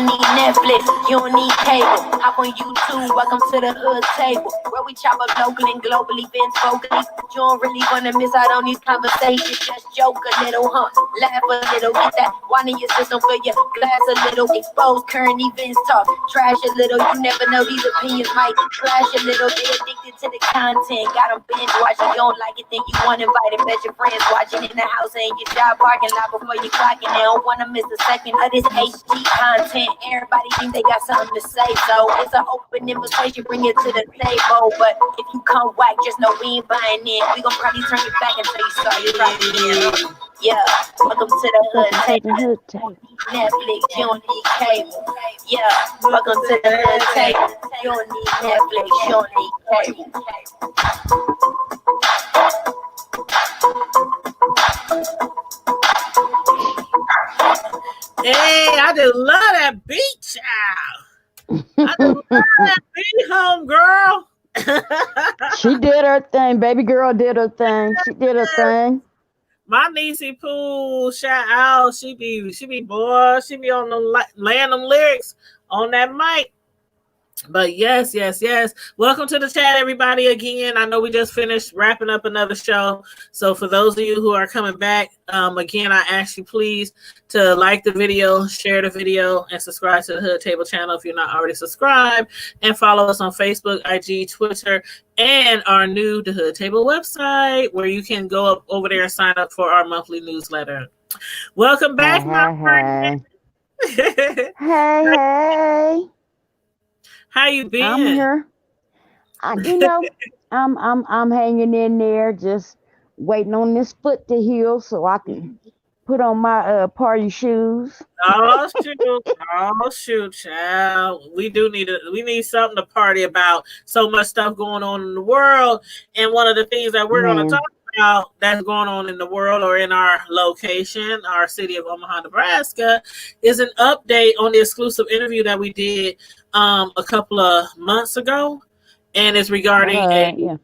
don't need Netflix, you don't need cable. Hop on YouTube, welcome to the hood table, where we chop up locally and globally, events vocally. You don't really wanna miss out on these conversations. Just joke a little, laugh a little, get that wine in your system, fill your glass a little, expose current events, talk trash a little. You never know, these opinions might flash a little. They addicted to the content, got them binge watching. You don't like it, think you want invited, bet your friends watching in the house and your job parking lot before you clocking. They don't wanna miss a second of this HD content. Everybody think they got something to say, so it's an open invitation, bring it to the table. But if you come whack, just know we ain't buying in. We gon' probably turn it back until you start dropping in. Yeah, welcome to the hood table. Netflix, you don't need cable. Yeah, welcome to the hood table. You don't need Netflix, you don't need cable. Hey, I just love that beat, child. I just love that beat, home girl. She did her thing. Baby girl did her thing. She did her thing. My niecey Pooh, shout out. She be on the laying them lyrics on that mic. But yes. Welcome to the chat, everybody. Again, I know we just finished wrapping up another show. So for those of you who are coming back, again, I ask you please to like the video, share the video, and subscribe to the Hood Table channel if you're not already subscribed, and follow us on Facebook, IG, Twitter, and our new The Hood Table website, where you can go up over there and sign up for our monthly newsletter. Welcome back, my friend. Hey. How you been? I'm here. I'm hanging in there, just waiting on this foot to heal so I can put on my party shoes. Oh shoot, child. We need something to party about. So much stuff going on in the world, and one of the things that we're going to talk about that's going on in the world or in our location, our city of Omaha, Nebraska, is an update on the exclusive interview that we did a couple of months ago, and it's regarding a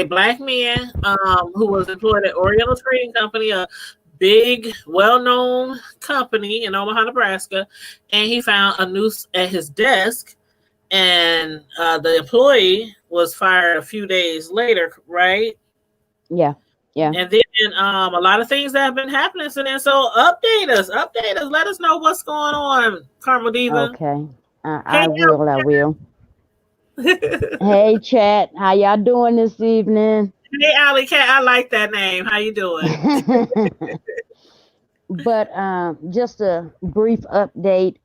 black man who was employed at Oriental Trading Company, a big, well-known company in Omaha, Nebraska, and he found a noose at his desk, and the employee was fired a few days later, right? Yeah. And then a lot of things that have been happening since then. So update us. Let us know what's going on, Carmel Diva. Okay. I will. Hey, chat. How y'all doing this evening? Hey, Alley Cat. I like that name. How you doing? But just a brief update.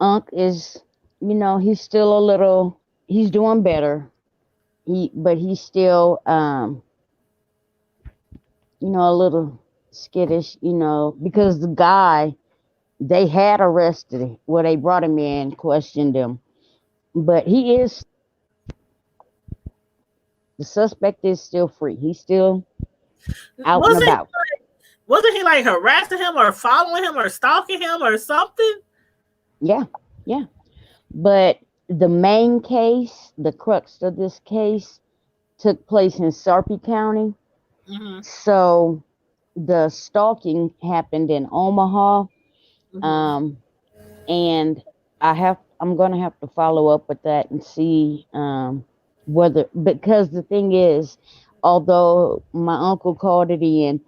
Unc is, he's still he's doing better. But he's still, a little skittish, because the guy they had arrested him. Well, they brought him in, questioned him. But the suspect is still free. He's still out and about. Wasn't he like harassing him or following him or stalking him or something? Yeah. But the main case, the crux of this case, took place in Sarpy County. Mm-hmm. So the stalking happened in Omaha. Mm-hmm. And I'm going to have to follow up with that and see because the thing is, although my uncle called it in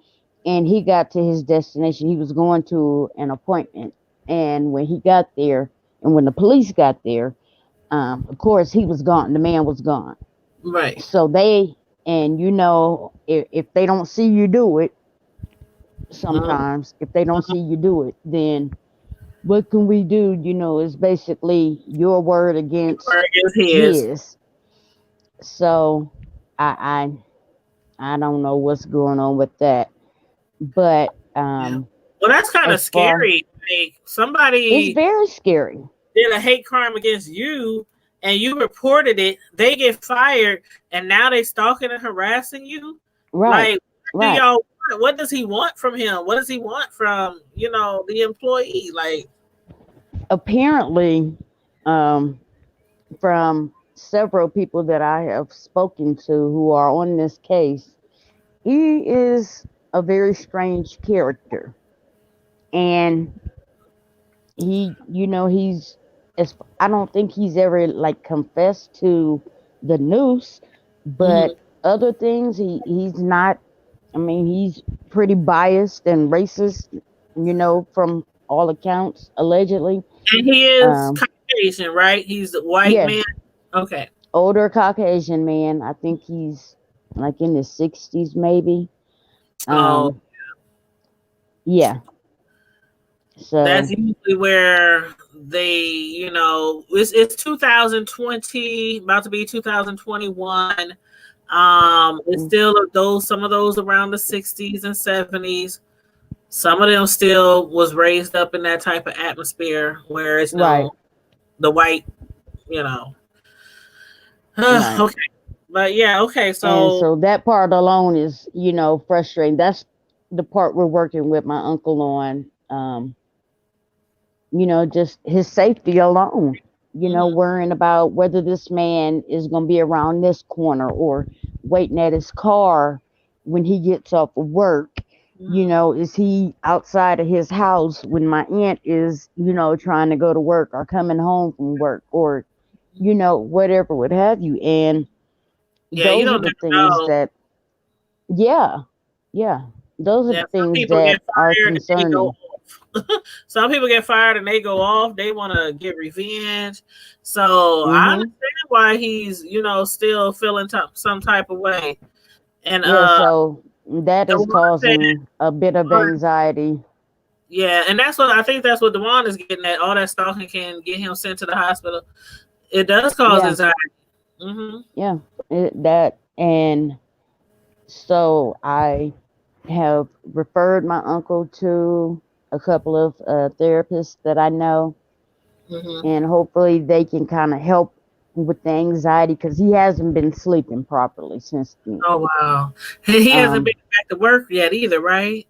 and he got to his destination, he was going to an appointment. And when he got there and when the police got there, of course, he was gone. The man was gone. Right. So if they don't see you do it, sometimes, if they don't see you do it, then what can we do? It's basically your word against his. So I don't know what's going on with that. But well, that's kind of scary. Somebody it's very scary. Did a hate crime against you and you reported it, they get fired and now they stalking and harassing you. Right. What does he want from him? What does he want from, the employee? Like, apparently, from several people that I have spoken to who are on this case, he is a very strange character. And he's I don't think he's ever like confessed to the noose, but other things he's not. I mean, he's pretty biased and racist, from all accounts, allegedly. And he is Um, Caucasian, right? He's a white yeah, man. Okay. older Caucasian man. I think he's like in his 60s, maybe. Oh, Yeah. that's So, usually where they, it's 2020, about to be 2021. It's still some of those around the 60s and 70s. Some of them still was raised up in that type of atmosphere where it's right, the white, you know. right. Okay. But yeah, okay. And So so that part alone is, frustrating. That's the part we're working with my uncle on. Just his safety alone, worrying about whether this man is going to be around this corner or waiting at his car when he gets off of work. Is he outside of his house when my aunt is, trying to go to work or coming home from work or, whatever, what have you. And yeah, you those are don't the never things know. that, yeah, yeah, those are Yeah, the some things people that get are fired and they go concerning. off. Some people get fired and they go off. They want to get revenge. So I Hmm. understand why he's, still feeling some type of way. And Yeah, so that is Dewan said, causing a bit of anxiety. yeah, and I think that's what Dewan is getting at. All that stalking can get him sent to the hospital. It does cause Yeah, anxiety. Mm-hmm. yeah, and so I have referred my uncle to a couple of therapists that I know, Mm-hmm. and hopefully they can kind of help with the anxiety because he hasn't been sleeping properly since then. Oh wow, he hasn't Um, been back to work yet either, right?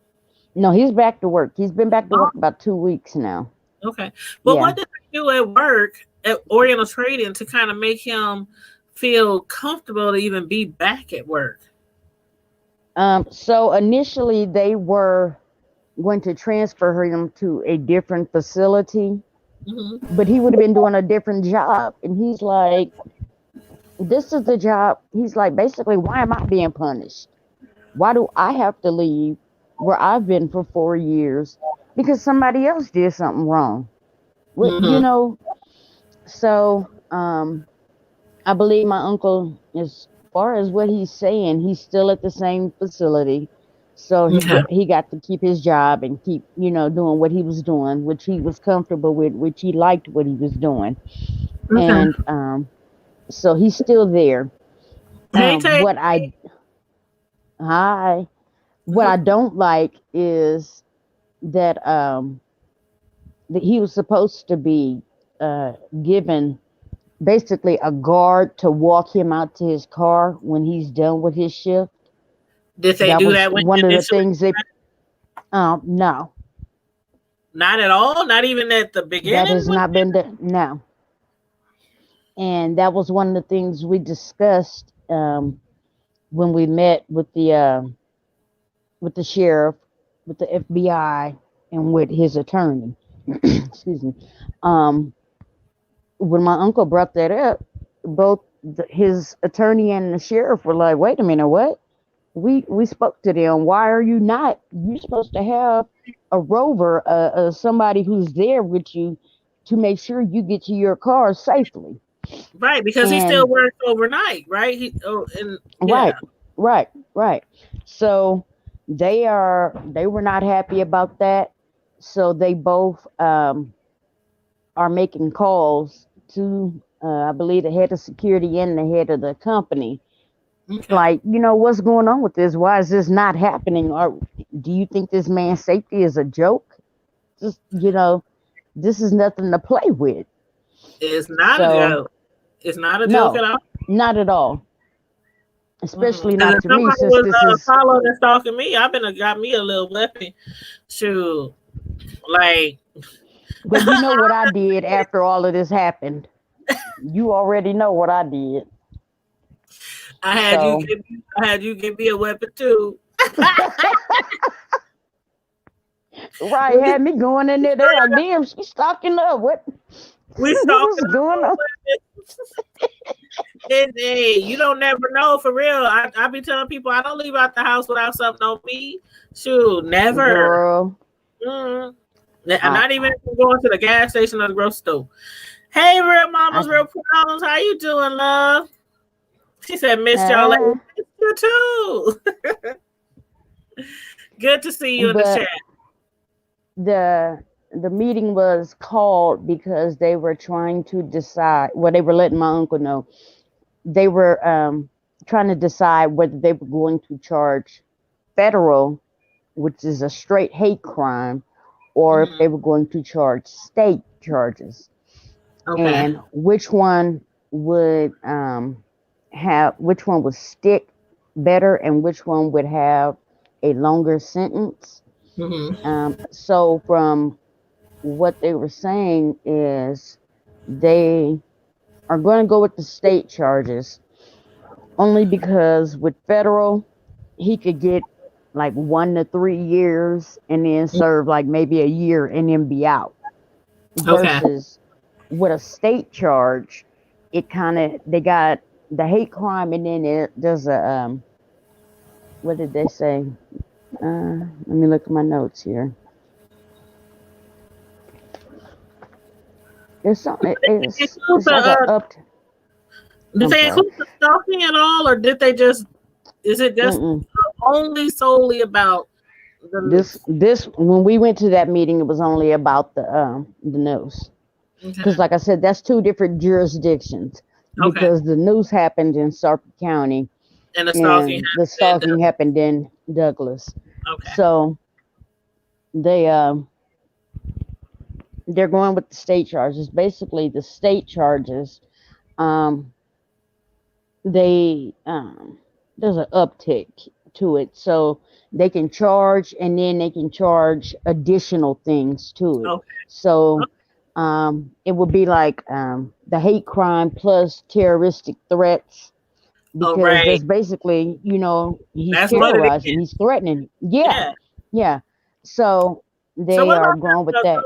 no, he's back to work. He's been back to Oh, work about 2 weeks now. okay. But Yeah. what did they do at work at Oriental Trading to kind of make him feel comfortable to even be back at work? So initially they were going to transfer him to a different facility, Mm-hmm. but he would have been doing a different job. And he's like, this is the job. He's like, basically, why am I being punished? Why do I have to leave where I've been for 4 years because somebody else did something wrong? What, Mm-hmm. so I believe my uncle, as far as what he's saying, he's still at the same facility. So Okay. he got to keep his job and keep, doing what he was doing, which he was comfortable with, which he liked what he was doing. Okay. And so he's still there. Hey, Tay. What hi, what I don't like is that he was supposed to be given basically a guard to walk him out to his car when he's done with his shift. Did they That do was that when one you of the initially? things they no, Not at all. Not even at the that beginning. has not been done. No. And that was one of the things we discussed when we met with the sheriff, with the FBI, and with his attorney. Excuse me. Um, when my uncle brought that up, both his attorney and the sheriff were like, "Wait a minute, what? We spoke to them. Why are you not? You're supposed to have a rover, somebody who's there with you to make sure you get to your car safely." Right, because he still And works overnight, right? And yeah. right, right. So they were not happy about that. So they both are making calls to I believe the head of security and the head of the company. Okay. Like, what's going on with this? Why is this not happening? Or do you think this man's safety is a joke? Just, this is nothing to play with. It's not a So joke. It's not a joke at no, all. not at all. Especially Because not if to me, somebody since was this is following and stalking me, I've been got me a little weapon. Shoot, like well, you know what I did after all of this happened. You already know what I did. So I had you give me a weapon too. Right, had me going in there. They're like, damn, she's stocking up. What? We What was stalking going on? And hey, you don't never know for real. I be telling people I don't leave out the house without something on me. Shoot, never. Girl. I'm not even going to the gas station or the grocery store. Hey, real mamas, real problems. How you doing, love? She said, "Missed y'all. Missed you too." Good to see you in the chat. The meeting was called because they were trying to decide. Well, they were letting my uncle know. They were trying to decide whether they were going to charge federal, which is a straight hate crime, or if they were going to charge state charges. Okay. And which one would which one would stick better and which one would have a longer sentence. So from what they were saying is they are going to go with the state charges only because with federal, he could get like 1 to 3 years and then serve like maybe a year and then be out. Versus with a state charge, it they got the hate crime and then there's a, what did they say? Let me look at my notes here. There's something. It's like did they include the stalking at all, or did they just? Is it just only solely about this? When we went to that meeting, it was only about the Noose. Because, like I said, that's 2 different jurisdictions. Because the Noose happened in Sarpy County, and the stalking happened in Douglas. So they're going with the state charges. Basically, the state charges, there's an uptick to it, so they can charge and then they can charge additional things to it. So it would be like the hate crime plus terroristic threats, because that's basically, he's terrorizing, he's threatening. Yeah. So they are going with that.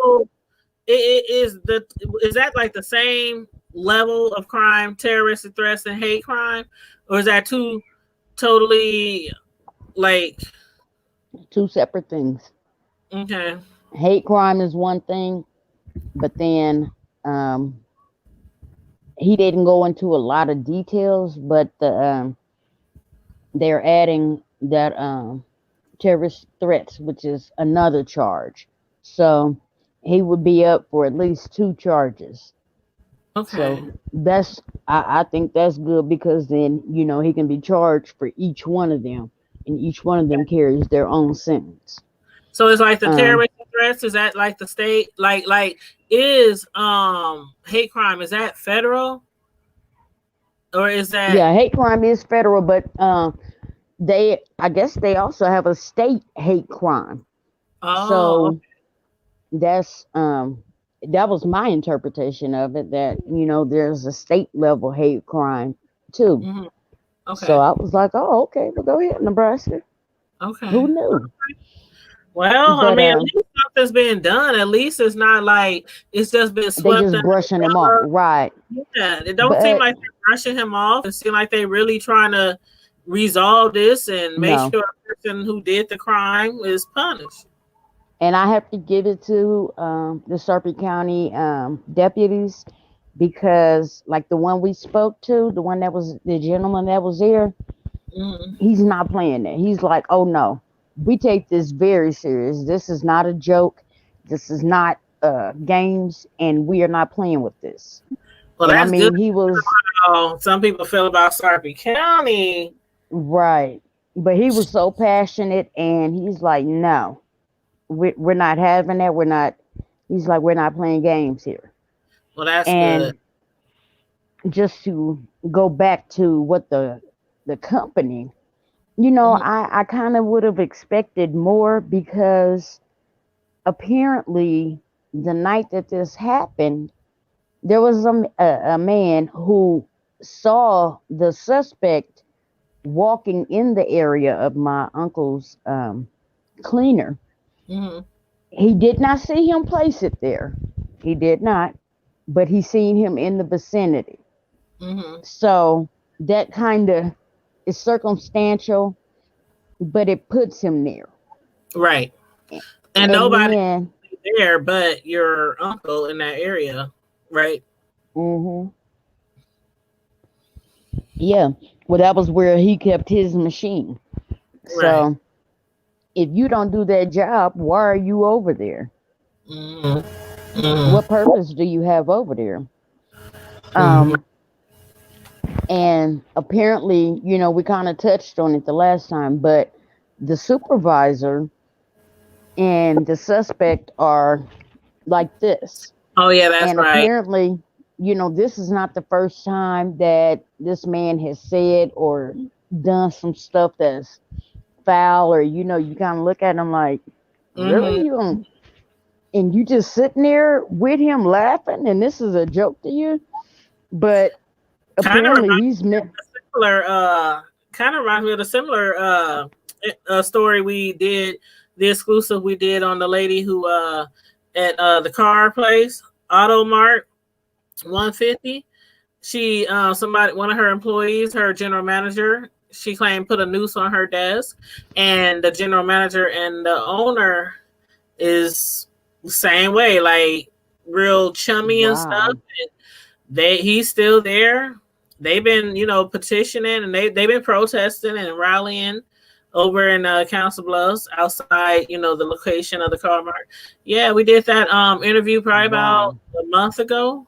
Is that like the same level of crime, terroristic threats and hate crime, or is that 2 totally like 2 separate things? Okay. Hate crime is one thing, but then he didn't go into a lot of details, but they're adding that terrorist threats, which is another charge. So he would be up for at least 2 charges. So I think that's good, because then, he can be charged for each one of them, and each one of them carries their own sentence. So it's like the terrorist threats, is that like the state, like is hate crime, is that federal? Or is that? Yeah, hate crime is federal, but I guess they also have a state hate crime. So that's that was my interpretation of it, that there's a state level hate crime too. So I was like, oh, okay, well, go ahead, Nebraska. Who knew? Well, I mean, at least something's being done. At least it's not like it's just been swept. They just brushing him off, right? Yeah, it don't seem like they're brushing him off. It seems like they're really trying to resolve this and make sure the person who did the crime is punished. And I have to give it to the Sarpy County deputies, because like the one we spoke to, the gentleman that was there, he's not playing it. He's like, oh no, we take this very serious. This is not a joke. This is not games, and we are not playing with this. Well, that's good. He was. Some people feel about Sarpy County, right? But he was so passionate, and he's like, no. We're not having that. We're not. He's like, we're not playing games here. Well, that's good. Just to go back to what the company, I kind of would have expected more, because apparently the night that this happened, there was a man who saw the suspect walking in the area of my uncle's cleaner. He did not see him place it there. He did not, but he seen him in the vicinity. Mm-hmm. So that kind of is circumstantial, but it puts him there. Right. And nobody there but your uncle in that area, right? Mm-hmm. Yeah. Well, that was where he kept his machine. Right. So if you don't do that job, why are you over there? Mm-hmm. Mm-hmm. What purpose do you have over there? Mm-hmm. And apparently, you know, we kind of touched on it the last time, but the supervisor and the suspect are like this. Oh yeah, that's and right. Apparently, you know, this is not the first time that this man has said or done some stuff that's foul, or you know, you kind of look at him like, really, and you just sitting there with him laughing, and this is a joke to you. But apparently, he's similar. Kind of reminds me of the similar story we did, the exclusive we did on the lady who at the car place, Auto Mart 150. She one of her employees, her general manager, she claimed put a noose on her desk, and the general manager and the owner is the same way, like real chummy and stuff. And he's still there. They've been, you know, petitioning, and they've been protesting and rallying over in Council Bluffs outside, you know, the location of the car mart. Yeah, we did that interview probably about a month ago.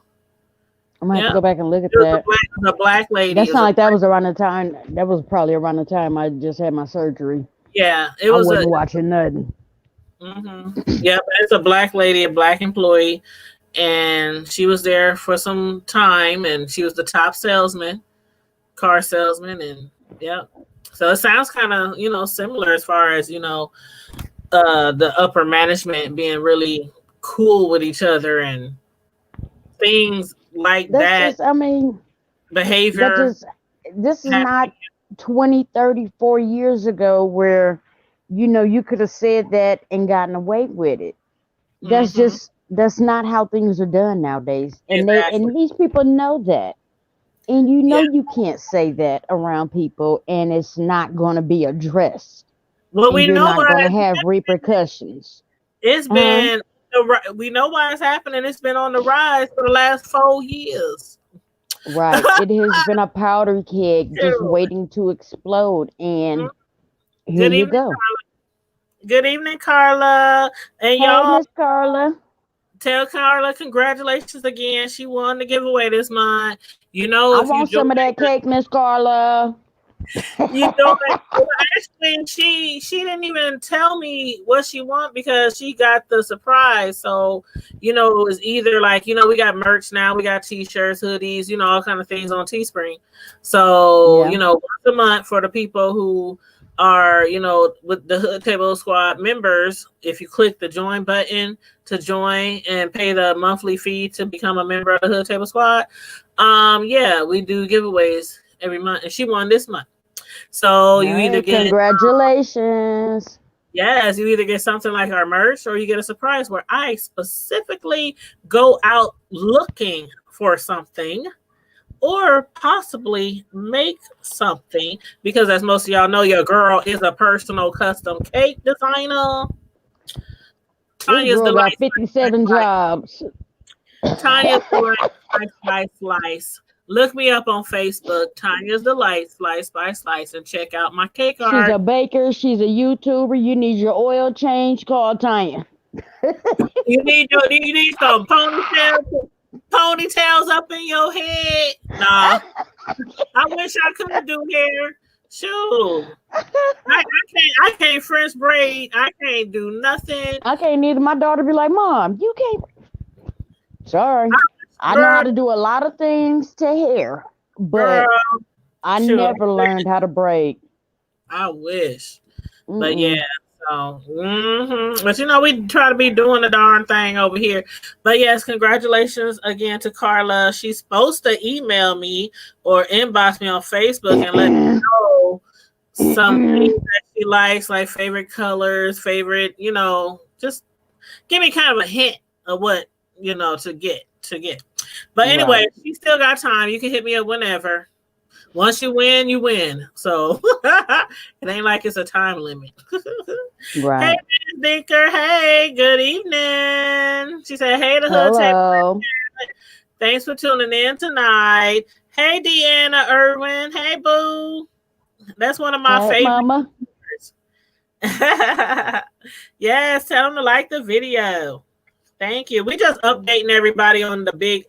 I'm gonna have to go back and look at that. The black lady. That's not like that was around the time. That was probably around the time I just had my surgery. Yeah, it was. I wasn't watching nothing. Mm-hmm. Yeah, but it's a black lady, a black employee, and she was there for some time, and she was the top salesman, car salesman, and yeah. So it sounds kind of, you know, similar as far as, you know, the upper management being really cool with each other and things like that. Just, I mean, behavior. This is not 20, 30, 40 years ago where, you know, you could have said that and gotten away with it. That's not how things are done nowadays. And these people know that. And you know, you can't say that around people and it's not going to be addressed. Well, we know not going to have repercussions. It's been, we know why it's happening. It's been on the rise for the last 4 years. Right. It has been a powder keg just waiting to explode. And here you go. Good evening, Carla. And y'all, Miss Carla. Tell Carla congratulations again. She won the giveaway this month. You know, I want some of that cake, Miss Carla. You know, actually, she didn't even tell me what she won because she got the surprise. So, you know, it was either like, you know, we got merch now, we got t-shirts, hoodies, you know, all kind of things on Teespring. So, you know, once a month for the people who are, you know, with the Hood Table Squad members, if you click the join button to join and pay the monthly fee to become a member of the Hood Table Squad, yeah, we do giveaways every month, and she won this month. So you either get congratulations. Yes, you either get something like our merch or you get a surprise where I specifically go out looking for something or possibly make something, because as most of y'all know, your girl is a personal custom cake designer. Tanya's the got 57 jobs. Tanya's the slice. Look me up on Facebook, Tanya's Delight, slice, and check out my cake art. She's a baker. She's a YouTuber. You need your oil change. Call Tanya. you need some ponytails up in your head. Nah, I wish I could do hair. Shoot, I can't French braid. I can't do nothing. I can't either. My daughter be like, Mom, you can't. Sorry. I know how to do a lot of things to hair, but I never learned how to braid. I wish. But yeah, so but you know, we try to be doing the darn thing over here. But yes, congratulations again to Carla. She's supposed to email me or inbox me on Facebook and let me know some things that she likes, like favorite colors, favorite, you know, just give me kind of a hint of what to get. But anyway, Right. she still got time. You can hit me up whenever. Once you win, you win. So it ain't like it's a time limit. Right. Hey, Ms. Dinker. Hey, good evening. She said, hey, the hood table. Hello. Thanks for tuning in tonight. Hey, Deanna Irwin. Hey, boo. That's one of my Hey, favorite. Mama. Yes, tell them to like the video. Thank you. We just updating everybody on the big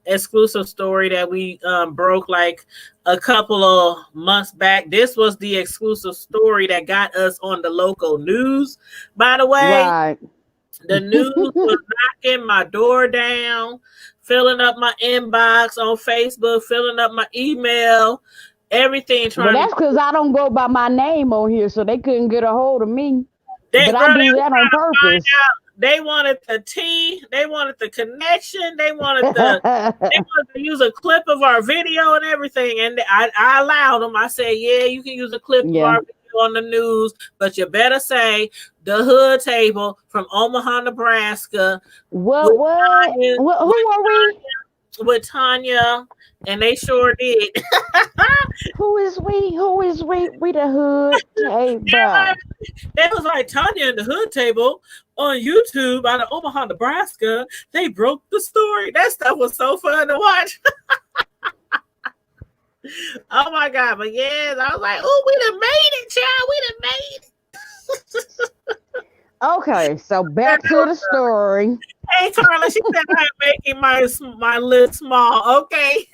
exclusive story that we broke like a couple of months back. This was the exclusive story that got us on the local news. By the way, Right. the news was knocking my door down, filling up my inbox on Facebook, filling up my email, everything. Well, that's because I don't go by my name on here, so they couldn't get a hold of me. But I do that on purpose. They wanted the tea. They wanted the connection. They wanted to use a clip of our video and everything. And I allowed them. I said, yeah, you can use a clip of our video on the news, but you better say the hood table from Omaha, Nebraska. What? Who are we? With Tanya, and they sure did. Who is we? Who is we? We the hood table. Yeah, it was like Tanya and the hood table on YouTube out of Omaha, Nebraska. They broke the story. That stuff was so fun to watch. Oh my God. But yes, I was like, oh, we done made it, child. We done made it. Okay, so back to the story. Hey, Carla, she said I'm making my list small. Okay.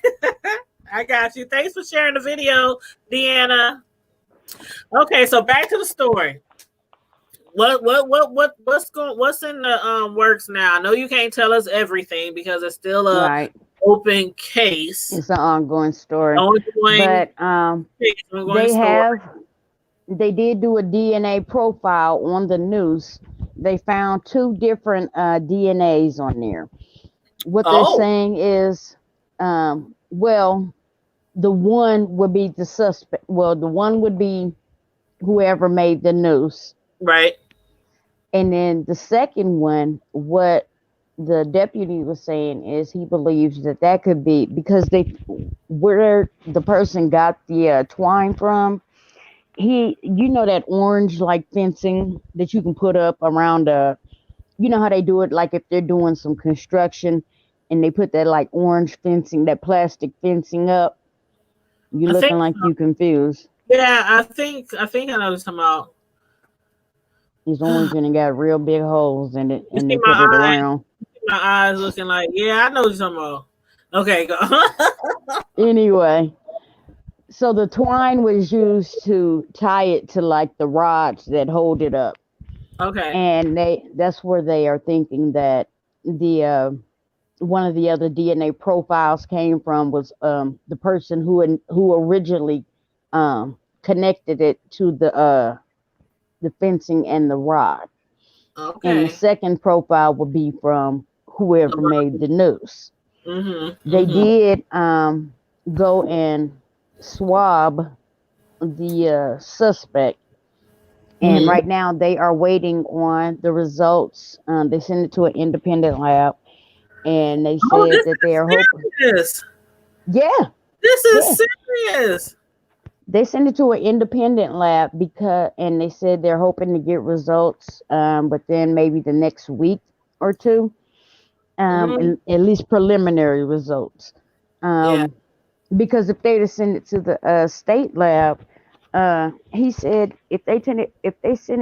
I got you. Thanks for sharing the video, Deanna. Okay, so back to the story. What's in the works now? I know you can't tell us everything because it's still a open case. It's an ongoing story. But they did do a DNA profile on the Noose. They found 2 different DNAs on there. What they're saying is, well, the one would be the suspect. Well, the one would be whoever made the Noose. Right. And then the second one, what the deputy was saying is he believes that could be because where the person got the twine from, that orange like fencing that you can put up around how they do it, like if they're doing some construction and they put that like orange fencing, that plastic fencing up. You're looking like you confused. Yeah, I think I know what you're talking about. It's orange and it got real big holes in it, and they put it around. My eyes looking like, yeah, I know what you're talking about. Okay, go. Anyway, so the twine was used to tie it to like the rods that hold it up. Okay. And that's where they are thinking that the one of the other DNA profiles came from was the person who originally connected it to the fencing and the rod. Okay. And the second profile would be from whoever made the Noose. They did go and swab the suspect, and right now they are waiting on the results. They sent it to an independent lab, and they said that they are hoping. Yeah, this is serious. They sent it to an independent lab and they said they're hoping to get results, but then maybe the next week or two, at least preliminary results. Because if they'd have sent it to the state lab, he said if they send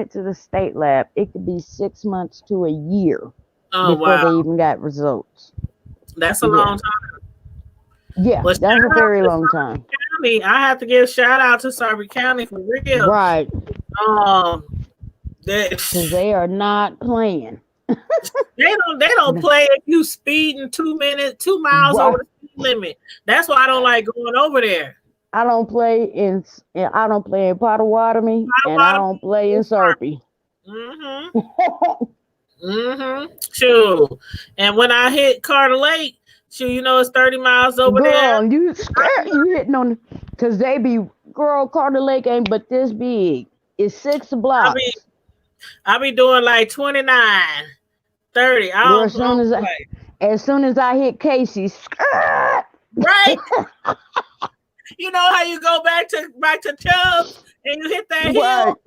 it to the state lab, it could be 6 months to a year before they even got results. That's a long time. Yeah, that's a very long time. I have to give shout out to Sarpy County for real. Right. Because they are not playing. They don't play if you speeding 2 miles over the speed limit. That's why I don't like going over there. I don't play in Potawatomi, and I don't play in Sarpy. Sure. And when I hit Carter Lake, it's 30 miles over there. You hitting on, because they be, Carter Lake ain't but this big. It's 6 blocks. I be doing like 29, 30. Girl, as soon as I hit Casey's, right. You know how you go back to Chubbs and you hit that hill?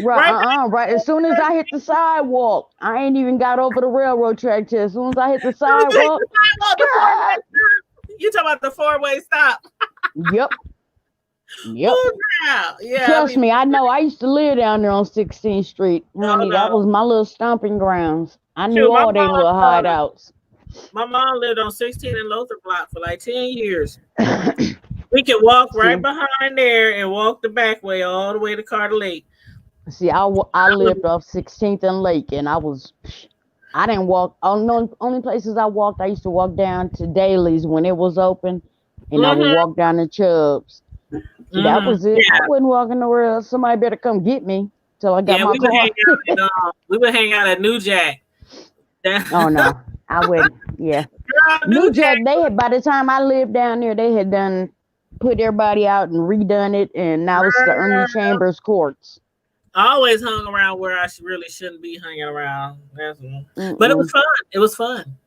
Right. As soon as I hit the sidewalk, I ain't even got over the railroad track till as soon as I hit the sidewalk. You talking about the 4-way stop? Yep. Ooh, yeah. Trust me, I know. I used to live down there on 16th Street. Honey, that was my little stomping grounds. I knew all their little hideouts. My mom lived on 16 and Lother Block for like 10 years. We could walk right behind there and walk the back way all the way to Carter Lake. See, I lived off 16th and Lake, and I didn't walk. Only places I walked, I used to walk down to Daly's when it was open, and I would walk down to Chubbs. That was it. Yeah. I wasn't walking nowhere else. Somebody better come get me till I got my car. We would hang out at New Jack. Oh no, I wouldn't. Yeah, New Jack. By the time I lived down there, they had put everybody out and redone it, and now it's the Ernie Chambers Courts. I always hung around where I really shouldn't be hanging around. But it was fun. It was fun.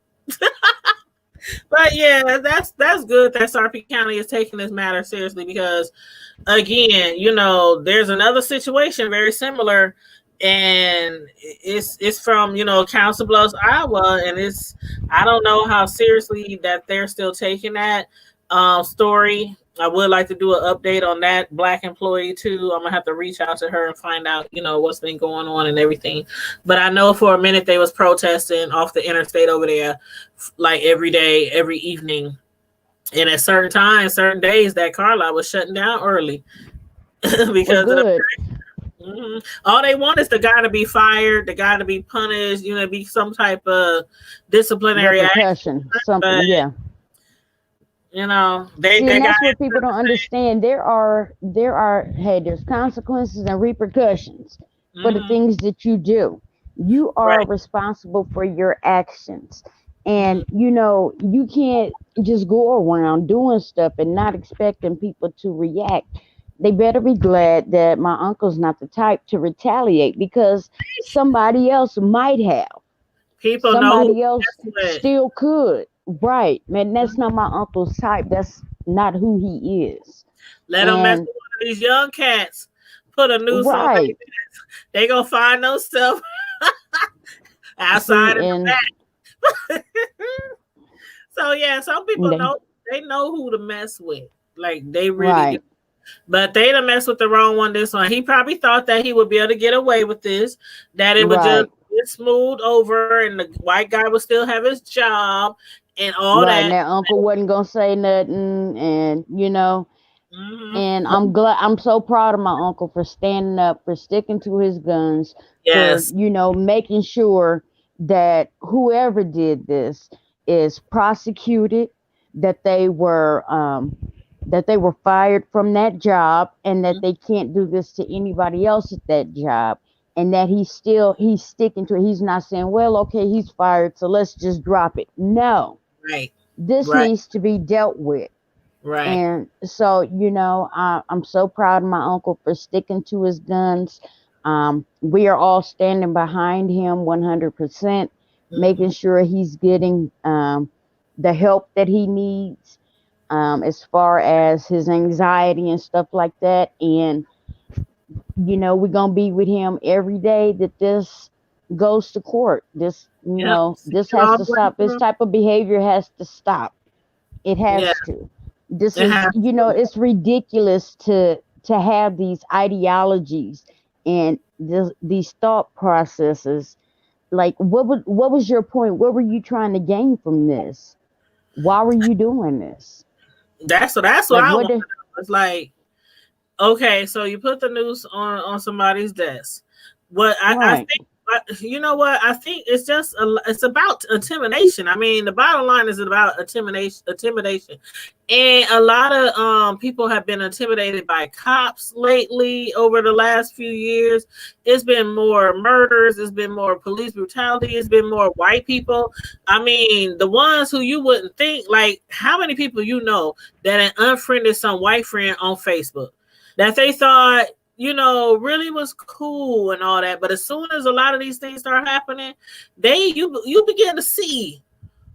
But yeah, that's good that Sarpy County is taking this matter seriously because, again, there's another situation very similar, and it's from Council Bluffs, Iowa, and I don't know how seriously that they're still taking that story. I would like to do an update on that Black employee too. I'm gonna have to reach out to her and find out, what's been going on and everything. But I know for a minute they was protesting off the interstate over there, like every day, every evening, and at certain times, certain days, that car lot was shutting down early because of all they want is the guy to be fired, the guy to be punished, be some type of disciplinary action. Something, yeah. That's what people don't understand. There's consequences and repercussions for the things that you do. You are responsible for your actions. And, you can't just go around doing stuff and not expecting people to react. They better be glad that my uncle's not the type to retaliate because somebody else might have. Somebody else still could. Right, man, that's not my uncle's type. That's not who he is. Let him mess with one of these young cats. Put a noose on. They gonna find those stuff outside in the back. So yeah, some people know who to mess with. Like they really do. But they done mess with the wrong one this one. He probably thought that he would be able to get away with this, that it would just get smoothed over and the white guy would still have his job and all that. And that uncle wasn't gonna say nothing, and and I'm so proud of my uncle for standing up, for sticking to his guns, for making sure that whoever did this is prosecuted, that they were fired from that job, and that they can't do this to anybody else at that job, and that he's sticking to it. He's not saying, well, okay, he's fired, so let's just drop it. No. This needs to be dealt with. And so, I'm so proud of my uncle for sticking to his guns. We are all standing behind him 100%, making sure he's getting the help that he needs as far as his anxiety and stuff like that. And, we're going to be with him every day that this goes to court. This has to stop. This type of behavior has to stop. It has to. This is, it's ridiculous to have these ideologies and these thought processes. Like, what was your point? What were you trying to gain from this? Why were you doing this? That's what I want to know. It's like, okay, so you put the noose on somebody's desk. I think, you know what? I think it's just it's about intimidation. I mean, the bottom line is about intimidation, and a lot of people have been intimidated by cops lately over the last few years. It's been more murders. It's been more police brutality. It's been more white people. I mean, the ones who you wouldn't think, like, how many people that unfriended some white friend on Facebook that they thought, really was cool and all that. But as soon as a lot of these things start happening, you begin to see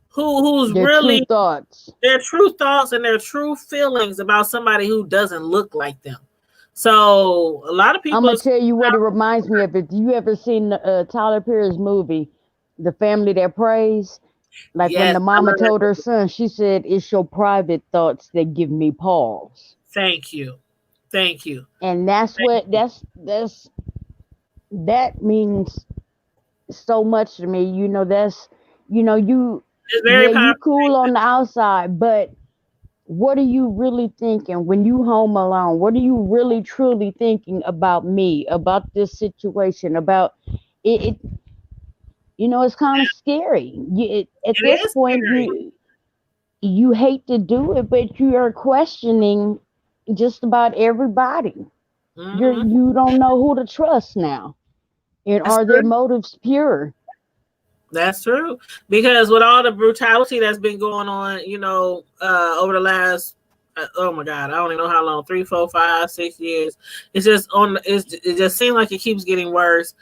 who's their really true thoughts. Their true thoughts and their true feelings about somebody who doesn't look like them. So a lot of I'm people. gonna tell you what it reminds me of. If you ever seen Tyler Perry's movie, The Family That Prays, like when Yes, the I mama love told her that. son, she said, "It's your private thoughts that give me pause." Thank you, thank you. And that's what that means so much to me. That's you It's very yeah, you powerful. cool on the outside, but what are you really thinking when you home alone? What are you really truly thinking about me, about this situation, about it? It's kind of scary. At It this is point, scary. you hate to do it, but you are questioning just about everybody. Hmm. You don't know who to trust now, and That's are their true. motives pure? That's true. Because with all the brutality that's been going on, over the last, oh my God, I don't even know how long, 3, 4, 5, 6 years. It just seems like it keeps getting worse.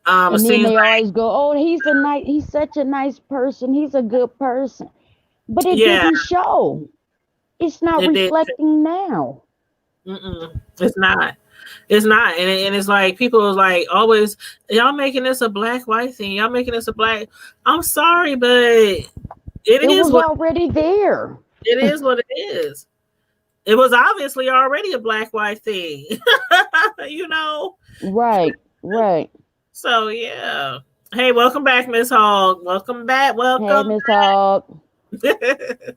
It And then seems they like, always go, "Oh, he's such a nice person. He's a good person," but it yeah, didn't show. It's not it did. reflecting now. It's not. It's not, and it's like people is like always, y'all making this a black white thing. Y'all making this a black. I'm sorry, but it It is was what already there. it is. What it is. It was obviously already a black white thing, you know. Right, right. So yeah. Hey, welcome back, Miss Hogg. Welcome back. Hey, Welcome Miss Hogg. back.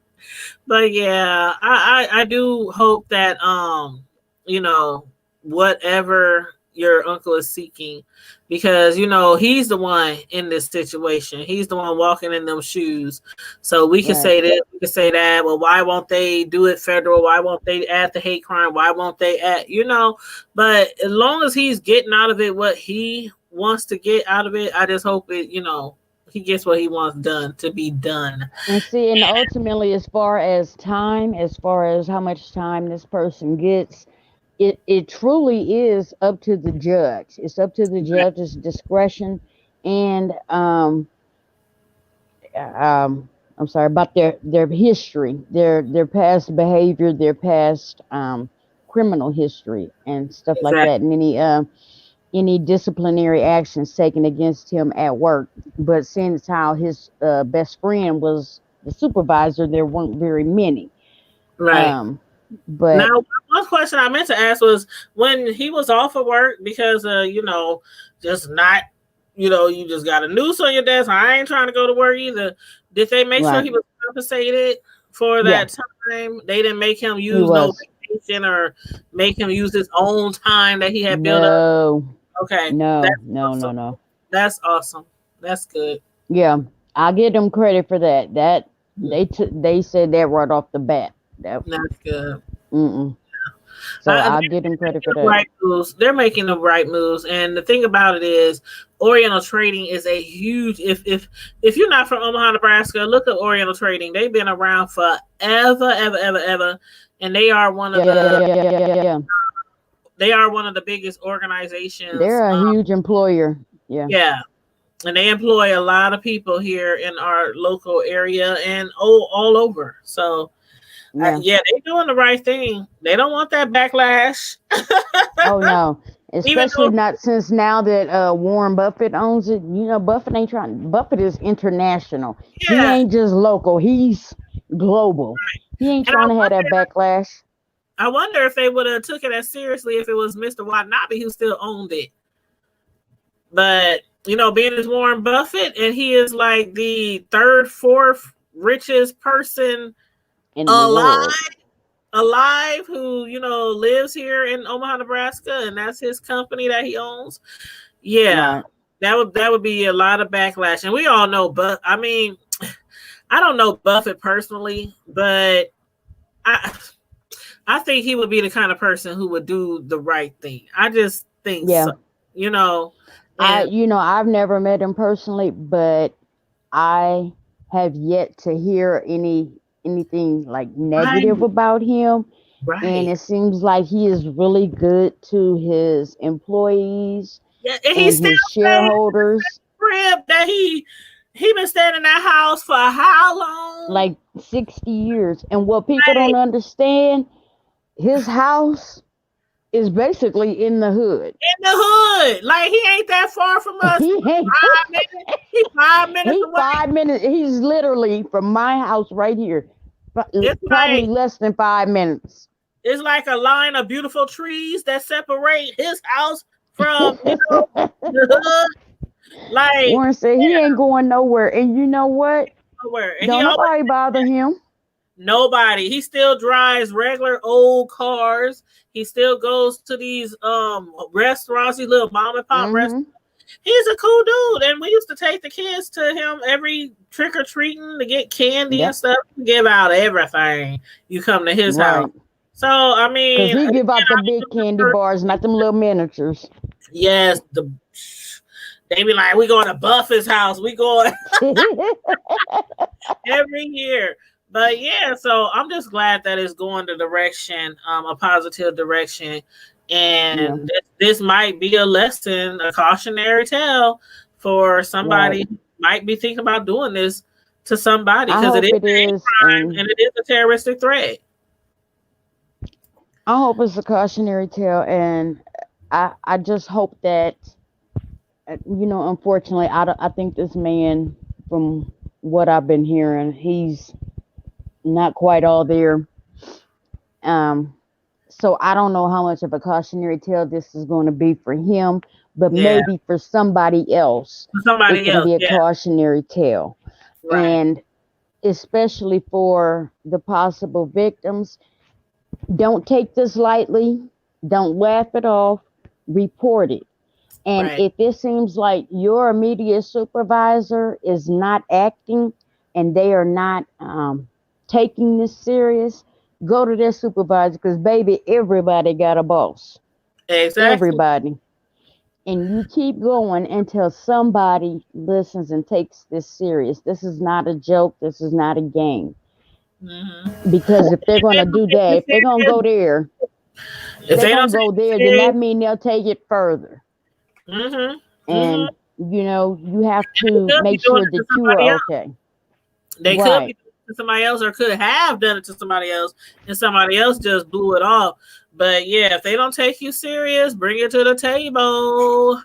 But yeah, I do hope that whatever your uncle is seeking, because he's the one in this situation. He's the one walking in them shoes. So we can Right. say this, we can say that. Well, why won't they do it federal? Why won't they add the hate crime? Why won't they add? But as long as he's getting out of it what he wants to get out of it, I just hope he gets what he wants done to be done. And see, and ultimately, as far as time, as far as how much time this person gets, it truly is up to the judge. It's up to the judge's discretion, and I'm sorry about their history, their past behavior, their past criminal history, and stuff like Exactly. that, and any disciplinary actions taken against him at work. But since how his best friend was the supervisor, there weren't very many. Right. Um, but Now, one question I meant to ask was when he was off of work because, just not, you just got a noose on your desk. I ain't trying to go to work either. Did they make sure right, he was compensated for yeah, that time? They didn't make him he use no was. vacation or make him use his own time that he had built up. No, Okay. no, That's no, no, awesome. no. That's awesome. That's good. Yeah, I give them credit for that. That they said that right off the bat. That That's good. mm-mm. So They're I'll give them credit making for the that. right moves. They're making the right moves, and the thing about it is, Oriental Trading is a huge. If you're not from Omaha, Nebraska, look at Oriental Trading. They've been around forever, ever, ever, ever, and they are one of Yeah, the yeah, yeah, yeah, yeah. they are one of the biggest organizations. They're a huge employer. Yeah, Yeah, and they employ a lot of people here in our local area and all over. So. yeah. Yeah, they're doing the right thing. They don't want that backlash. Oh no, Even especially though, not since now that Warren Buffett owns it. Buffett ain't trying. Buffett is international. He yeah, ain't just local. He's global. He ain't and trying to have that backlash. I wonder if they would have took it as seriously if it was Mr. Watanabe who still owned it. But being as Warren Buffett, and he is like the third, fourth richest person In the alive, world. who lives here in Omaha, Nebraska, and that's his company that he owns. Yeah, Right. that would be a lot of backlash, and we all know. But I mean, I don't know Buffett personally, but I think he would be the kind of person who would do the right thing. I just think Yeah. so, and I've never met him personally, but I have yet to hear anything like I negative about him. And Right. it seems like he is really good to his employees Yeah, and he's and still his staying in shareholders. the crib that he been staying in that house for how long? Like 60 years. And what people Like don't understand, his house is basically in the hood. in the hood. Like he ain't that far from us. He ain't 5 minutes. He's 5 minutes he away. 5 minutes. He's literally from my house right here. It's Probably like less than 5 minutes. it's like a line of beautiful trees that separate his house from the hood. Like Warren said he ain't going nowhere. And you know what? nowhere. And he Don't always nobody bother him. nobody. He still drives regular old cars. He still goes to these restaurants, these little mom and pop restaurants. Hmm. He's a cool dude, and we used to take the kids to him every trick or treating to get candy and Yep. stuff. Give out everything. You come to his house. Right. So I Because mean, he give out the I big candy remember, bars, not them little miniatures. yes, they be like, we going to Buffett's house. We going every year. But yeah, so I'm just glad that it's going the direction, a positive direction. And Yeah. this might be a lesson, a cautionary tale for somebody Right. who might be thinking about doing this to somebody I because it hope is it a is. crime And and it is a terroristic threat. I hope it's a cautionary tale. And I just hope that, unfortunately, I think this man, from what I've been hearing, he's not quite all there. Um, so I don't know how much of a cautionary tale this is going to be for him, but Yeah, maybe for somebody else, for it somebody can else. be a Yeah, cautionary tale. right. And especially for the possible victims, don't take this lightly. Don't laugh it off. Report it. And Right. if it seems like your immediate supervisor is not acting and they are not taking this serious, go to their supervisor because, baby, everybody got a boss. Exactly. Everybody. And you keep going until somebody listens and takes this serious. This is not a joke. This is not a game. Mm-hmm. Because if they're going to do that, if they're going to go there, If they're they don't going to take go it there, then serious, that means they'll take it further. mm-hmm, mm-hmm. And, you have They to could be make doing sure it to that you are somebody else. okay. They could be Right. doing it to somebody else or could have done it to somebody else and somebody else just blew it off. But yeah, if they don't take you serious, bring it to the table.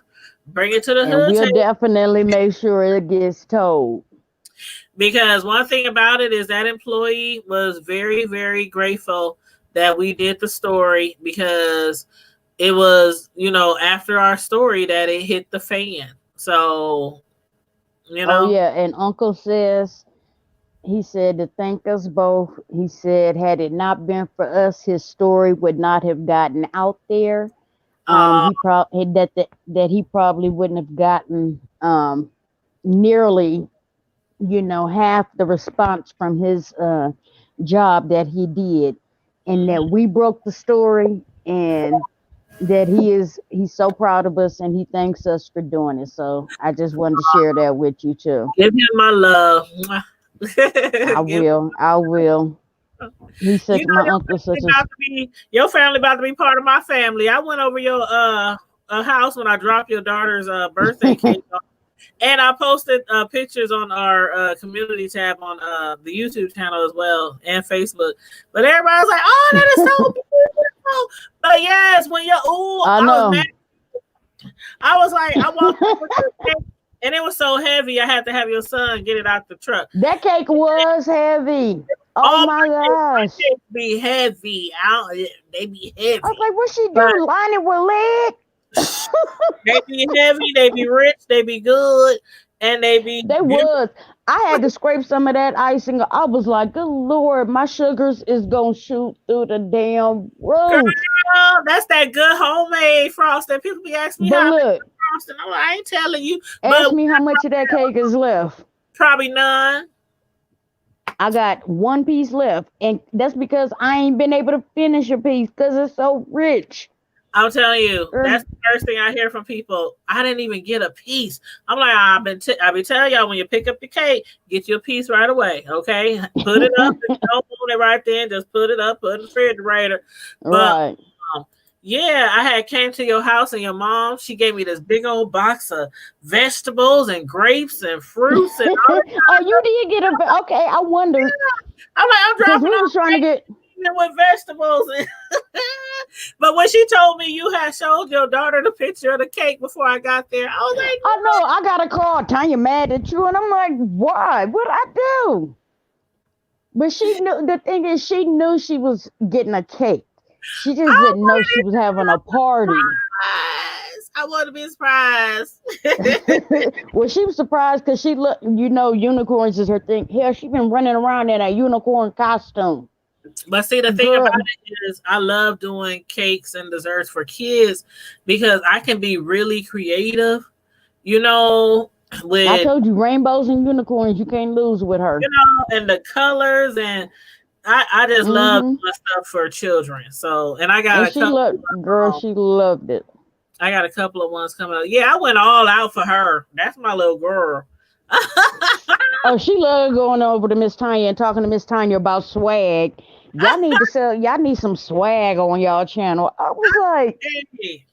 Bring it to the And hood we'll table. definitely make sure it gets told. Because one thing about it is that employee was very, very grateful that we did the story because it was, after our story that it hit the fan. So, you Oh, know, yeah. And Uncle says, he said to thank us both. He said, had it not been for us, his story would not have gotten out there. uh, He probably that he probably wouldn't have gotten nearly, half the response from his job that he did, and that we broke the story, and that he's so proud of us, and he thanks us for doing it. So I just wanted to share that with you too. give him my love. Give I will. He's You such know my uncle's such a your family about to be part of my family. I went over your house when I dropped your daughter's birthday cake off. And I posted pictures on our community tab on the YouTube channel as well and Facebook. But everybody was like, "Oh, that is so beautiful!" But yes, when you're I I was mad. know. I was like, I walked up with the cake, and it was so heavy. I had to have your son get it out the truck. That cake was heavy. Oh All my my gosh. cakes be heavy. They be I was heavy. like, what she But do? Line it with lead? they be heavy. They be rich. They be good, and they be They beautiful. was. I had to scrape some of that icing. I was like, good Lord, my sugars is gonna shoot through the damn roof. Girl, that's that good homemade frosting. People be asking me But how I make look, frosting. I'm like, I ain't telling you, ask but me how much of that cake is left. probably none. I got one piece left, and that's because I ain't been able to finish a piece because it's so rich. I'm telling you, that's the first thing I hear from people. I didn't even get a piece. I'm like, I've been telling y'all, when you pick up your cake, get your piece right away. Okay, put it up. Don't want it right then. Just put it up, put it in the refrigerator. But Right. yeah, I had came to your house and your mom, she gave me this big old box of vegetables and grapes and fruits and all that. Oh, you did get a okay. I wonder. I'm like, I'm Because dropping we was trying to get. with vegetables. But when she told me you had showed your daughter the picture of the cake before I got there, I was like, I know. I got a call. Tanya mad at you, and I'm like, why? What'd I do? But she knew. The thing is, she knew she was getting a cake. She just didn't know she was having a party. I want to be surprised. Well, she was surprised because she looked. Unicorns is her thing. Hell, she been running around in a unicorn costume. But see, the thing about it is, I love doing cakes and desserts for kids because I can be really creative. I told you, rainbows and unicorns, you can't lose with her. And the colors, and I just love doing stuff for children. So, and I got she loved it. I got a couple of ones coming up. Yeah, I went all out for her. That's my little girl. Oh, she loved going over to Miss Tanya and talking to Miss Tanya about swag. Y'all need some swag on y'all channel. I was like, hey,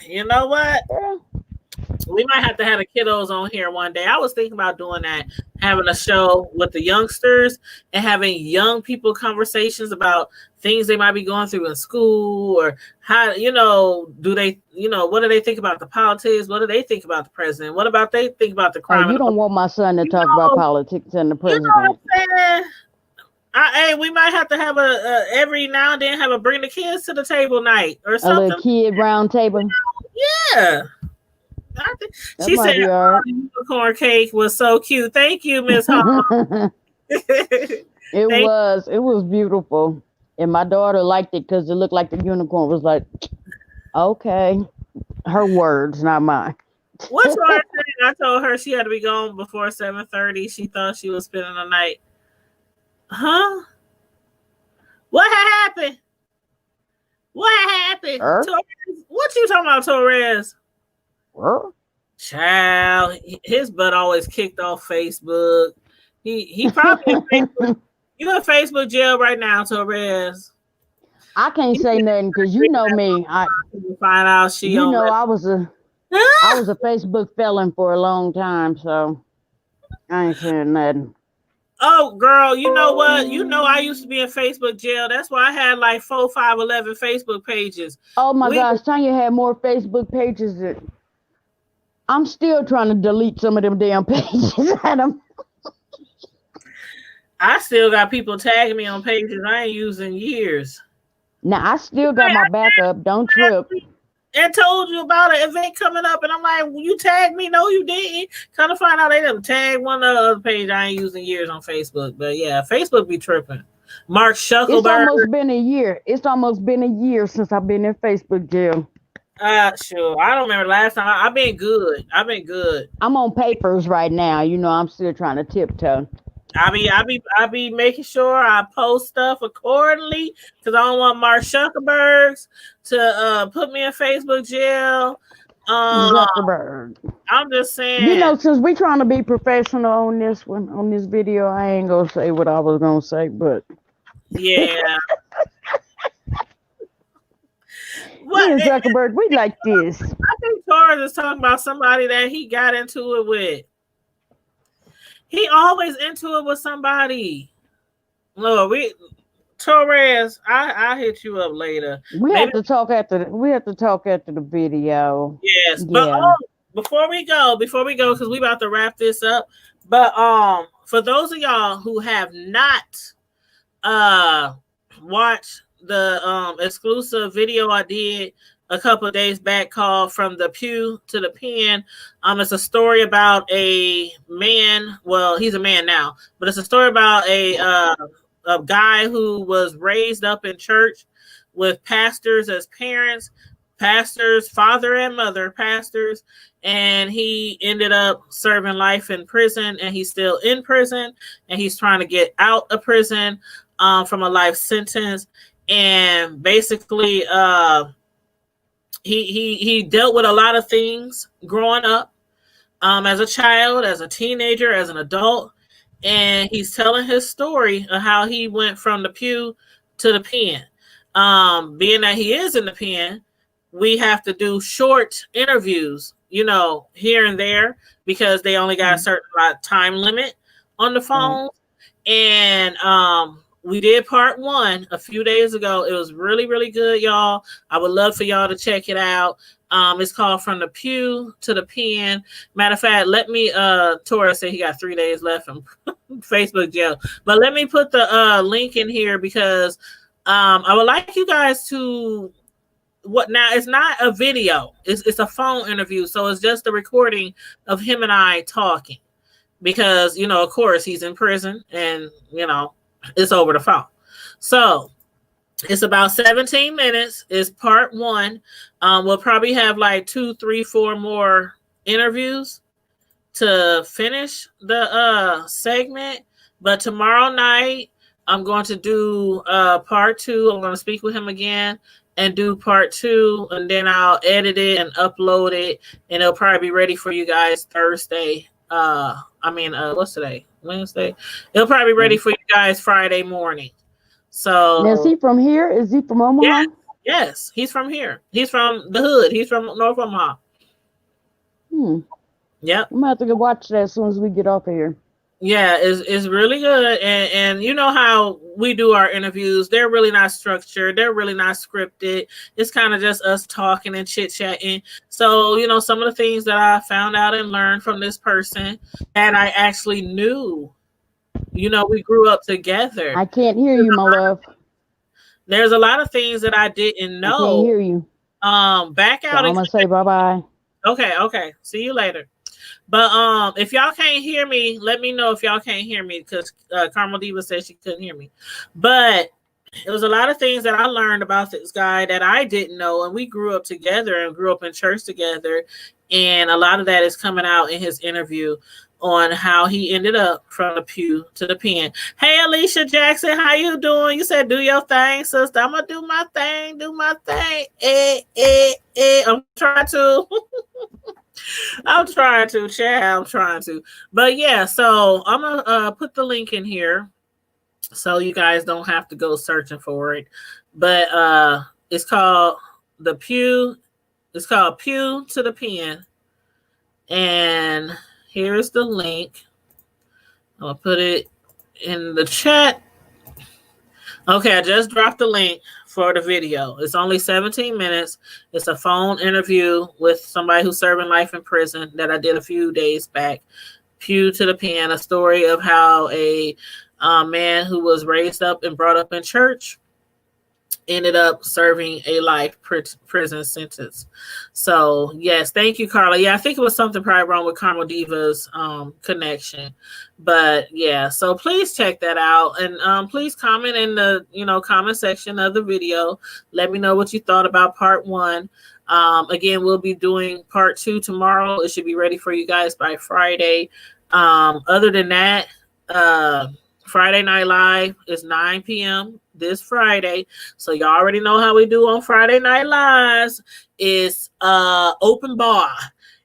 you know what? Yeah. We might have to have the kiddos on here one day. I was thinking about doing that, having a show with the youngsters and having young people conversations about things they might be going through in school, or how, do they, what do they think about the politics? What do they think about the president? What about they think about the crime? Oh, you don't want my son to talk about politics and the president. You know what I'm saying? Hey, we might have to have every now and then have a bring the kids to the table night or something. A little kid round table. Yeah. She said the unicorn cake was so cute. Thank you, Miss Hall. It was beautiful. And my daughter liked it because it looked like the unicorn was like, okay. Her words, not mine. What's wrong? I told her she had to be gone before 7:30. She thought she was spending the night. Huh? What happened? What happened? Torres? What you talking about, Torres? Child, his butt always kicked off Facebook. He probably in Facebook. You in Facebook jail right now, Torres. I can't say nothing because you know me. I find out she. I was a Facebook felon for a long time, so I ain't saying nothing. Oh, girl, you know what? I used to be in Facebook jail. That's why I had like 4, 5, 11 Facebook pages. Oh my gosh, Tanya had more Facebook pages than. I'm still trying to delete some of them damn pages. I still got people tagging me on pages I ain't used in years. Now I still got my backup. Don't trip. And told you about an event coming up, and I'm like, well, you tagged me? No, you didn't. Kind of find out they didn't tag one other page I ain't used in years on Facebook. But yeah, Facebook be tripping. Mark Shuckleberg. It's almost been a year. It's almost been a year since I've been in Facebook jail. Sure. I don't remember last time. I've been good. I'm on papers right now. I'm still trying to tiptoe. I be making sure I post stuff accordingly because I don't want Mark Zuckerberg to put me in Facebook jail. Zuckerberg. I'm just saying. Since we trying to be professional on this video, I ain't gonna say what I was gonna say, but yeah. What Zuckerberg? We like this. I think Torres is talking about somebody that he got into it with. He always into it with somebody. Look, Torres, I hit you up later. We have to talk after the video. Yes, but before we go, because we about to wrap this up. But for those of y'all who have not watched the exclusive video I did a couple of days back called From the Pew to the Pen. It's a story about a man. Well, he's a man now, but it's a story about a guy who was raised up in church with pastors as parents, pastors, father and mother pastors, and he ended up serving life in prison, and he's still in prison, and he's trying to get out of prison from a life sentence. And basically, he dealt with a lot of things growing up, as a child, as a teenager, as an adult, and he's telling his story of how he went from the pew to the pen. Being that he is in the pen, we have to do short interviews, here and there, because they only got a certain time limit on the phone. And we did part 1 a few days ago. It was really, really good, y'all. I would love for y'all to check it out. It's called From the Pew to the Pen. Matter of fact, let me Tora said he got 3 days left in Facebook jail. But let me put the link in here, because I would like you guys to it's not a video. It's a phone interview. So it's just a recording of him and I talking. Because, of course, he's in prison and, it's over the phone. So it's about 17 minutes. It's part 1. We'll probably have like 2, 3, 4 more interviews to finish the segment. But tomorrow night, I'm going to do part 2. I'm going to speak with him again and do part 2. And then I'll edit it and upload it. And it'll probably be ready for you guys Thursday. What's today? Wednesday. It'll probably be ready for you guys Friday morning. So now, is he from here? Is he from Omaha? Yeah, yes, he's from here. He's from the hood. He's from North Omaha. Yep. I'm gonna have to go watch that as soon as we get off of here. Yeah, it's really good. And you know how we do our interviews. They're really not structured. They're really not scripted. It's kind of just us talking and chit-chatting. So, some of the things that I found out and learned from this person that I actually knew, we grew up together. I can't hear you, my love. There's a lot of things that I didn't know. I can't hear you. Back out. So I'm going to say bye-bye. Okay. See you later. But if y'all can't hear me, let me know if y'all can't hear me, because Carmel Diva said she couldn't hear me. But it was a lot of things that I learned about this guy that I didn't know, and we grew up together and grew up in church together, and a lot of that is coming out in his interview on how he ended up from the pew to the pen. Hey, Alicia Jackson, how you doing? You said do your thing, sister. I'm gonna do my thing. I'm trying to. I'm trying to, Chad. I'm trying to. But yeah, so I'm gonna put the link in here so you guys don't have to go searching for it. But it's called the Pew. It's called Pew to the Pen. And here's the link. I'll put it in the chat. Okay, I just dropped the link for the video. It's only 17 minutes. It's a phone interview with somebody who's serving life in prison that I did a few days back. Pew to the Pen, a story of how a man who was raised up and brought up in church ended up serving a life prison sentence. So yes, thank you, Carla. Yeah, I think it was something probably wrong with Carmel Diva's connection, but yeah, so please check that out, and please comment in the comment section of the video. Let me know what you thought about part 1. Again, we'll be doing part 2 tomorrow. It should be ready for you guys by Friday. Other than that, Friday Night Live is 9 p.m. this Friday. So you already know how we do on Friday Night Lives. It's open bar.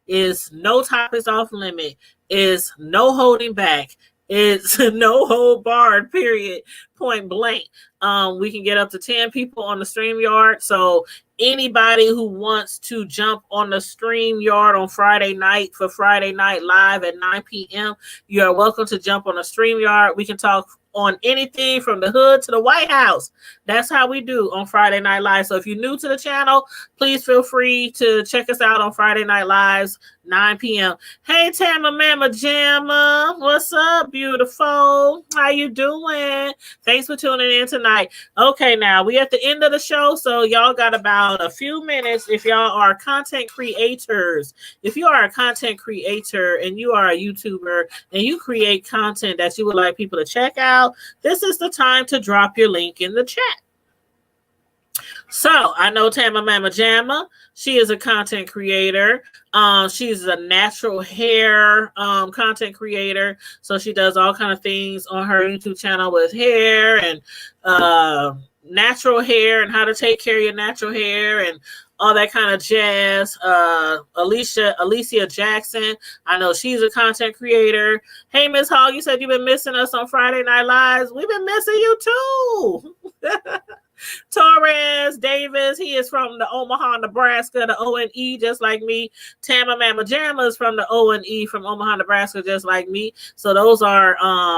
It's no topics off limit. It's no holding back. It's no hold barred, period, point blank. We can get up to 10 people on the StreamYard. So anybody who wants to jump on the StreamYard on Friday night for Friday Night Live at 9 p.m., you're welcome to jump on the StreamYard. We can talk on anything from the hood to the White House. That's how we do on Friday Night Live. So if you're new to the channel, please feel free to check us out on Friday Night Lives, 9 p.m. Hey, Tama Mama Jamma. What's up, beautiful? How you doing? Thanks for tuning in tonight. Okay, now we at the end of the show, so y'all got about a few minutes if y'all are content creators. If you are a content creator and you are a YouTuber and you create content that you would like people to check out, this is the time to drop your link in the chat. So I know Tama Mama Jamma. She is a content creator. She's a natural hair content creator. So she does all kind of things on her YouTube channel with hair and natural hair and how to take care of your natural hair and all that kind of jazz. Alicia Jackson, I know she's a content creator. Hey, Miss Hall, you said you've been missing us on Friday Night Lives. We've been missing you too. Torres Davis, he is from the Omaha, Nebraska, the O&E, just like me. Tama Mama Jamma is from the O&E from Omaha, Nebraska, just like me. So those are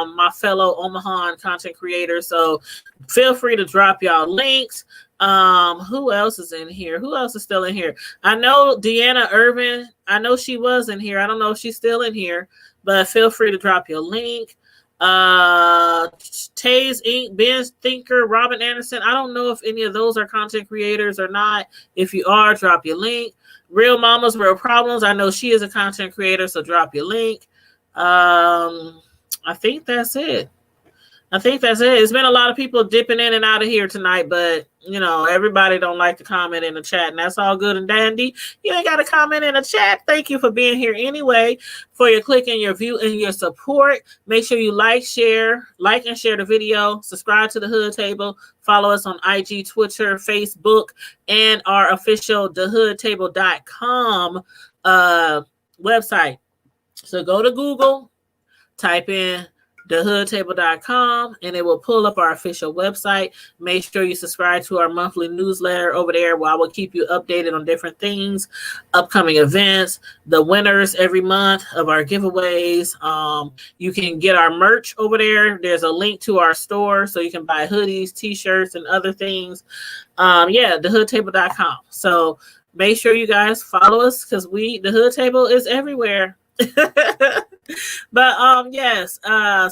my fellow Omaha content creators. So feel free to drop y'all links. Who else is in here? Who else is still in here? I know Deanna Irvin. I know she was in here. I don't know if she's still in here, but feel free to drop your link. Taze Inc., Ben Thinker, Robin Anderson. I don't know if any of those are content creators or not. If you are, drop your link. Real Mamas, Real Problems. I know she is a content creator, so drop your link. I think that's it. It's been a lot of people dipping in and out of here tonight, but you know, everybody don't like to comment in the chat, and that's all good and dandy. You ain't got to comment in the chat. Thank you for being here anyway, for your click and your view and your support. Make sure you like and share the video, subscribe to the Hood Table, follow us on IG, Twitter, Facebook, and our official thehoodtable.com website. So go to Google, type in thehoodtable.com, and it will pull up our official website. Make sure you subscribe to our monthly newsletter over there, where I will keep you updated on different things, upcoming events, the winners every month of our giveaways. You can get our merch over there. There's a link to our store, so you can buy hoodies, t-shirts, and other things. Thehoodtable.com. So make sure you guys follow us, because the Hood Table is everywhere. But yes,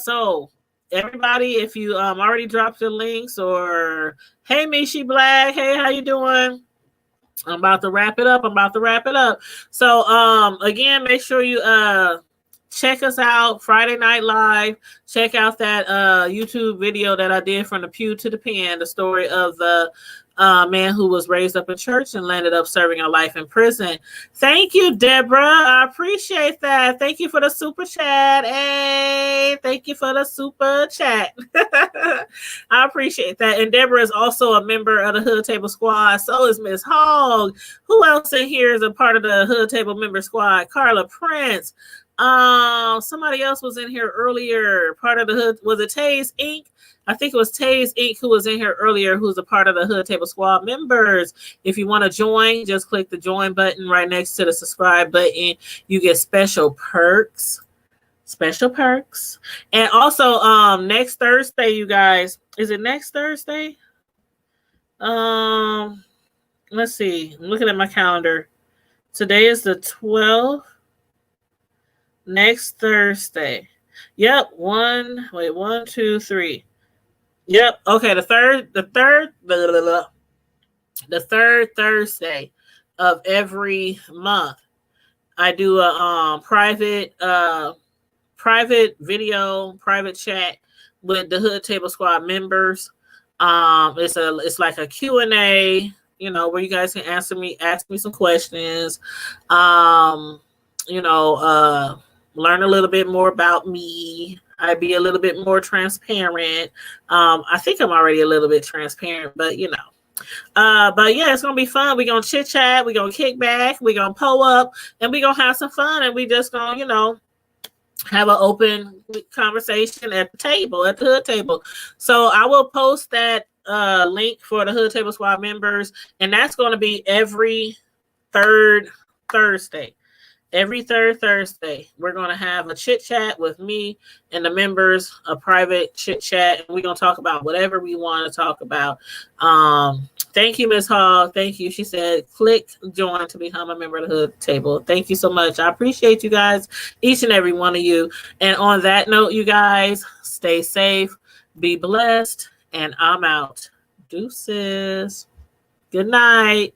so everybody, if you already dropped your links, or hey Mishi Black, hey, how you doing? I'm about to wrap it up. So again, make sure you check us out Friday Night Live. Check out that YouTube video that I did, From the Pew to the Pen, the story of the man who was raised up in church and landed up serving a life in prison. Thank you, Deborah. I appreciate that. Thank you for the super chat. Hey, thank you for the super chat. I appreciate that. And Deborah is also a member of the Hood Table Squad. So is Miss Hogg. Who else in here is a part of the Hood Table member squad? Carla Prince. Somebody else was in here earlier. Part of the Hood. Was it Taze Inc.? I think it was Taze Inc. who was in here earlier, who's a part of the Hood Table Squad members. If you want to join, just click the join button right next to the subscribe button. You get special perks. And also, next Thursday, you guys, is it next Thursday? Let's see. I'm looking at my calendar. Today is the 12th. Next Thursday. Yep. 1, 2, 3. Yep. Okay. The third Thursday of every month, I do a private video, private chat with the Hood Table Squad members. It's like a Q&A, you know, where you guys can ask me some questions. Learn a little bit more about me. I'd be a little bit more transparent. I think I'm already a little bit transparent, but you know. But yeah, it's gonna be fun. We're gonna chit chat, we're gonna kick back, we're gonna pull up, and we're gonna have some fun, and we just gonna, have an open conversation at the Hood Table. So I will post that link for the Hood Table Squad members, and that's gonna be every third Thursday. Every third Thursday, we're going to have a chit chat with me and the members, a private chit chat, and we're going to talk about whatever we want to talk about. Thank you, Ms. Hall. Thank you. She said, click join to become a member of the Hood Table. Thank you so much. I appreciate you guys, each and every one of you. And on that note, you guys, stay safe, be blessed, and I'm out. Deuces. Good night.